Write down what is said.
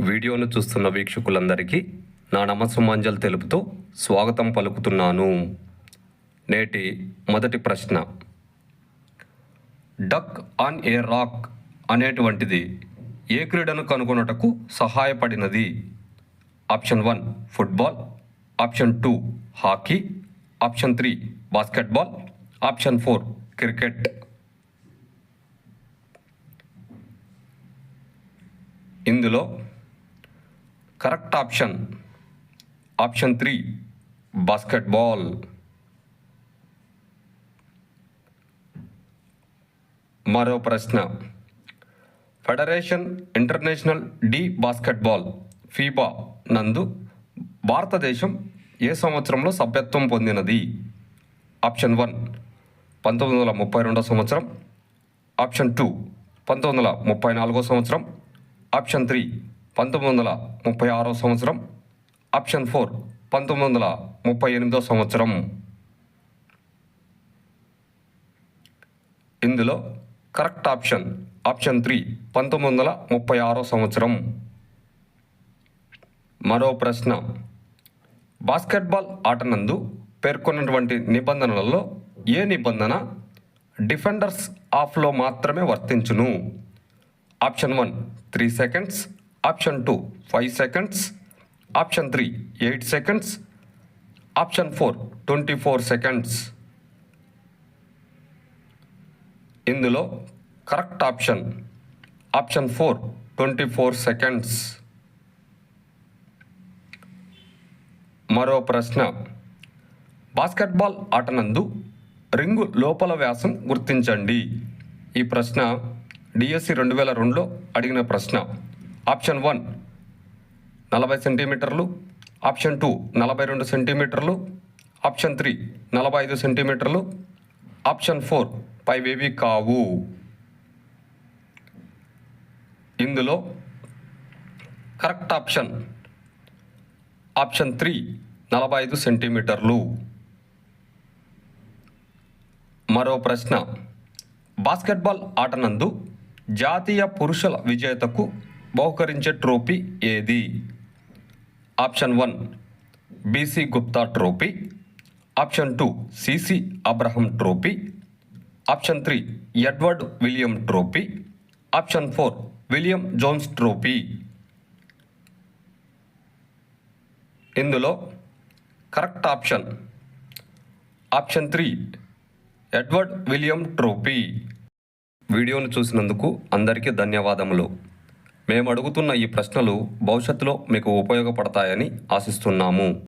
వీడియోను చూస్తున్న వీక్షకులందరికీ నా నమస్సుమాంజలు తెలుపుతూ స్వాగతం పలుకుతున్నాను. నేటి మొదటి ప్రశ్న, డక్ ఆన్ ఏ రాక్ అనేటువంటిది ఏ క్రీడను కనుగొనుటకు సహాయపడినది? Option 1 football, option 2 hockey, option 3 basketball, option 4 cricket. ఇందులో కరెక్ట్ ఆప్షన్ 3 బాస్కెట్బాల్. మరో ప్రశ్న, federation international de basketball FIBA నందు భారతదేశం ఏ సంవత్సరంలో సభ్యత్వం పొందినది? ఆప్షన్ 1 1932 సంవత్సరం, ఆప్షన్ 2 1934 సంవత్సరం, ఆప్షన్ 3 1936 సంవత్సరం, ఆప్షన్ 4 1938 సంవత్సరం. ఇందులో కరెక్ట్ ఆప్షన్ 3 1936 సంవత్సరం. మరో ప్రశ్న, బాస్కెట్బాల్ ఆటనందు పేర్కొన్నటువంటి నిబంధనలలో ఏ నిబంధన డిఫెండర్స్ ఆఫ్లో మాత్రమే వర్తించును? Option 1 3 seconds, option 2 5 seconds, option 3 8 seconds, option 4 24 seconds. ఇందులో కరెక్ట్ ఆప్షన్ 4 24 సెకండ్స్. మరో ప్రశ్న, బాస్కెట్బాల్ ఆటనందు రింగు లోపల వ్యాసం గుర్తించండి. ఈ ప్రశ్న డిఎస్సి 2002లో అడిగిన ప్రశ్న. ఆప్షన్ 1 40 సెంటీమీటర్లు, ఆప్షన్ 2 42 సెంటీమీటర్లు, ఆప్షన్ 3 45 సెంటీమీటర్లు, ఆప్షన్ 4 పైవేవి కావు. ఇందులో కరెక్ట్ ఆప్షన్ 3 45 సెంటీమీటర్లు. మరో ప్రశ్న, బాస్కెట్బాల్ ఆటనందు జాతీయ పురుషుల విజేతకు బహుకరించే ట్రోఫీ ఏది? Option 1 B C Gupta trophy, option 2 C C Abraham trophy, option 3 Edward William trophy, option 4 William Jones trophy. ఇందులో correct option 3 Edward William trophy. వీడియోను చూసినందుకు అందరికీ ధన్యవాదములు. మేము అడుగుతున్న ఈ ప్రశ్నలు భవిష్యత్తులో మీకు ఉపయోగపడతాయని ఆశిస్తున్నాము.